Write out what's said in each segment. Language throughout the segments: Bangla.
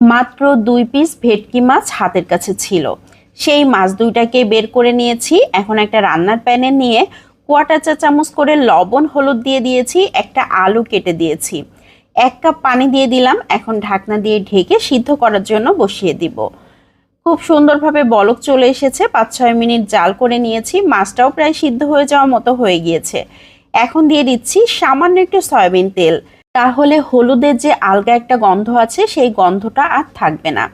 মাত্র 2 পিস ভেটকি মাছ হাতের কাছে ছিল। সেই মাছ দুইটাকে বের করে নিয়েছি। এখন একটা রান্নার প্যানে নিয়ে 1/4 চা চামচ করে লবণ হলুদ দিয়ে দিয়েছি, একটা আলু কেটে দিয়েছি, 1 কাপ পানি দিয়ে দিলাম। এখন ঢাকনা দিয়ে ঢেকে সিদ্ধ করার জন্য বসিয়ে দিব। খুব সুন্দরভাবে বলক চলে এসেছে। 5-6 মিনিট জাল করে নিয়েছি, মাছটাও প্রায় সিদ্ধ হয়ে যাওয়ার মতো হয়ে গিয়েছে। এখন দিয়ে দিচ্ছি সামান্য একটু সয়াবিন তেল, তাহলে হলুদের যে আলগা একটা গন্ধ আছে সেই গন্ধটা আর থাকবে না।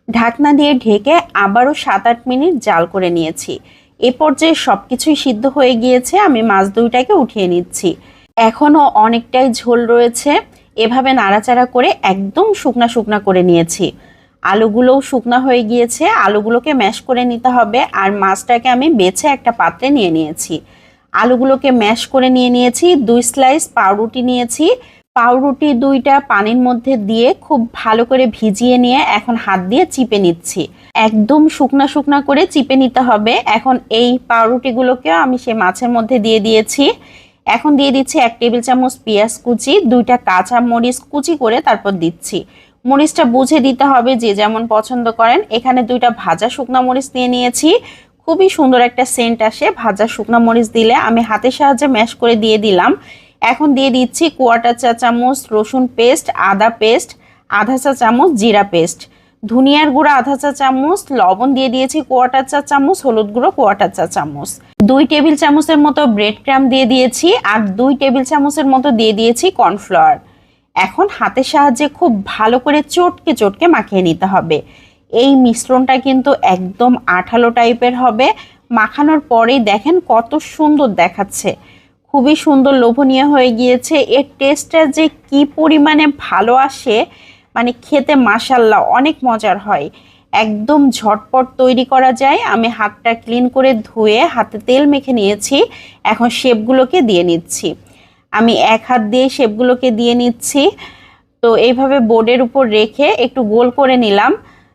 ঢাকনা দিয়ে ঢেকে আবারও 7-8 মিনিট জাল করে নিয়েছি। এ পর্যায়ে সব কিছুই সিদ্ধ হয়ে গিয়েছে। আমি মাছ দুইটাকে উঠিয়ে নিচ্ছি। এখনও অনেকটাই ঝোল রয়েছে। এভাবে নাড়াচাড়া করে একদম শুকনা শুকনা করে নিয়েছি। আলুগুলোও শুকনা হয়ে গিয়েছে, আলুগুলোকে ম্যাশ করে নিতে হবে। আর মাছটাকে আমি বেছে একটা পাত্রে নিয়ে নিয়েছি। আলুগুলোকে ম্যাশ করে নিয়েছি। 2 স্লাইস পাউরুটি নিয়েছি। পাউরুটি 2টা পানির মধ্যে দিয়ে খুব ভালো করে ভিজিয়ে নিয়ে এখন হাত দিয়ে চিপে নিচ্ছি। একদম শুকনা শুকনা করে চিপে নিতে হবে। এখন এই পাউরুটিগুলোকেও আমি সেই মাছের মধ্যে দিয়ে দিয়েছি। এখন দিয়ে দিচ্ছি 1 টেবিল চামচ পেঁয়াজ কুচি, 2টা কাঁচা মরিচ কুচি করে তারপর দিচ্ছি। মরিচটা বুঝে দিতে হবে, যে যেমন পছন্দ করেন। এখানে 2টা ভাজা শুকনা মরিচ নিয়ে নিয়েছি। খুবই সুন্দর একটা সেন্ট আসে ভাজা শুকনা মরিচ দিলে। আমি হাতের সাহায্যে ম্যাশ করে দিয়ে দিলাম। এখন দিয়ে দিচ্ছি 1/4 চা চামচ রসুন পেস্ট, আদা পেস্ট, 1/2 চা চামচ জিরা পেস্ট, ধনিয়ার গুঁড়া 1/2 চা চামচ, লবণ দিয়ে দিয়েছি 1/4 চা চামচ, হলুদ গুঁড়ো 1/4 চা চামচ, 2 টেবিল চামচের মতো ব্রেড ক্রাম দিয়ে দিয়েছি, আর 2 টেবিল চামচের মতো দিয়ে দিয়েছি কর্নফ্লাওয়ার। এখন হাতের সাহায্যে খুব ভালো করে চটকে চটকে মাখিয়ে নিতে হবে। এই মিশ্রণটা কিন্তু একদম আঠালো টাইপের হবে। মাখানোর পরেই দেখেন কত সুন্দর দেখাচ্ছে, খুবই সুন্দর লোভনীয় হয়ে গিয়েছে। এর টেস্টটা যে কি পরিমাণে ভালো আসে, মানে খেতে মাশাল্লাহ অনেক মজার হয়। একদম ঝটপট তৈরি করা যায়। আমি হাতটা ক্লিন করে ধুয়ে হাতে তেল মেখে নিয়েছি। এখন শেপগুলোকে দিয়ে নিচ্ছি। আমি এক হাত দিয়ে শেপগুলোকে দিয়ে নিচ্ছি। তো এইভাবে বোর্ডের উপর রেখে একটু গোল করে নিলাম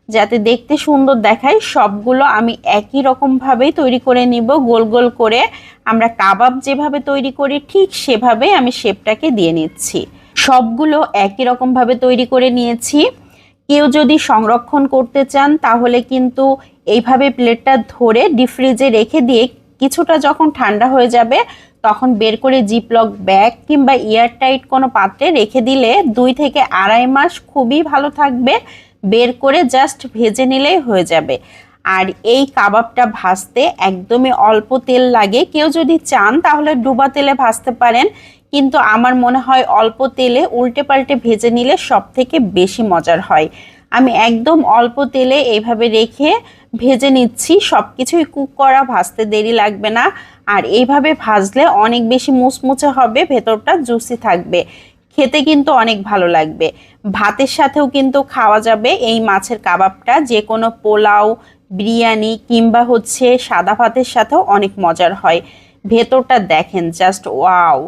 যাতে দেখতে সুন্দর দেখায়। সবগুলো আমি একই রকমভাবেই তৈরি করে নিব, গোল গোল করে। আমরা কাবাব যেভাবে তৈরি করি ঠিক সেভাবেই আমি শেপটাকে দিয়ে নিচ্ছি। সবগুলো একই রকমভাবে তৈরি করে নিয়েছি। কেউ যদি সংরক্ষণ করতে চান তাহলে কিন্তু এইভাবে প্লেটটা ধরে ডিপ ফ্রিজে রেখে দিয়ে কিছুটা যখন ঠান্ডা হয়ে যাবে তখন বের করে জিপলক ব্যাগ কিংবা এয়ারটাইট কোনো পাত্রে রেখে দিলে 2 থেকে 2.5 মাস খুবই ভালো থাকবে। বের করে জাস্ট ভেজে নিলেই হয়ে যাবে। আর এই কাবাবটা ভাজতে একদমই অল্প তেল লাগে। কেউ যদি চান তাহলে ডুবা তেলে ভাজতে পারেন, কিন্তু আমার মনে হয় অল্প তেলে উল্টে পাল্টে ভেজে নিলে সব থেকে বেশি মজার হয়। আমি একদম অল্প তেলে এইভাবে রেখে ভেজে নিচ্ছি। সব কিছুই কুক করা, ভাজতে দেরি লাগবে না। আর এইভাবে ভাজলে অনেক বেশি মুচমুচে হবে, ভেতরটা জুসি থাকবে, খেতে কিন্তু অনেক ভালো লাগবে। ভাতের সাথেও কিন্তু খাওয়া যাবে এই মাছের কাবাবটা, যে কোনো পোলাও, বিরিয়ানি কিংবা সাদা ভাতের সাথেও অনেক মজার হয়। ভেতরটা দেখেন জাস্ট ওয়াও,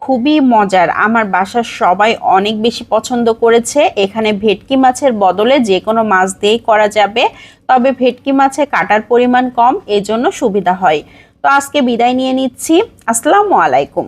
খুবই মজার। আমার বাসার সবাই অনেক বেশি পছন্দ করেছে। এখানে ভেটকি মাছের বদলে যে কোনো মাছ দিয়েই করা যাবে, তবে ভেটকি মাছে কাটার পরিমাণ কম, এজন্য সুবিধা হয়। তো আজকে বিদায় নিয়ে নিচ্ছি। আসসালামু আলাইকুম।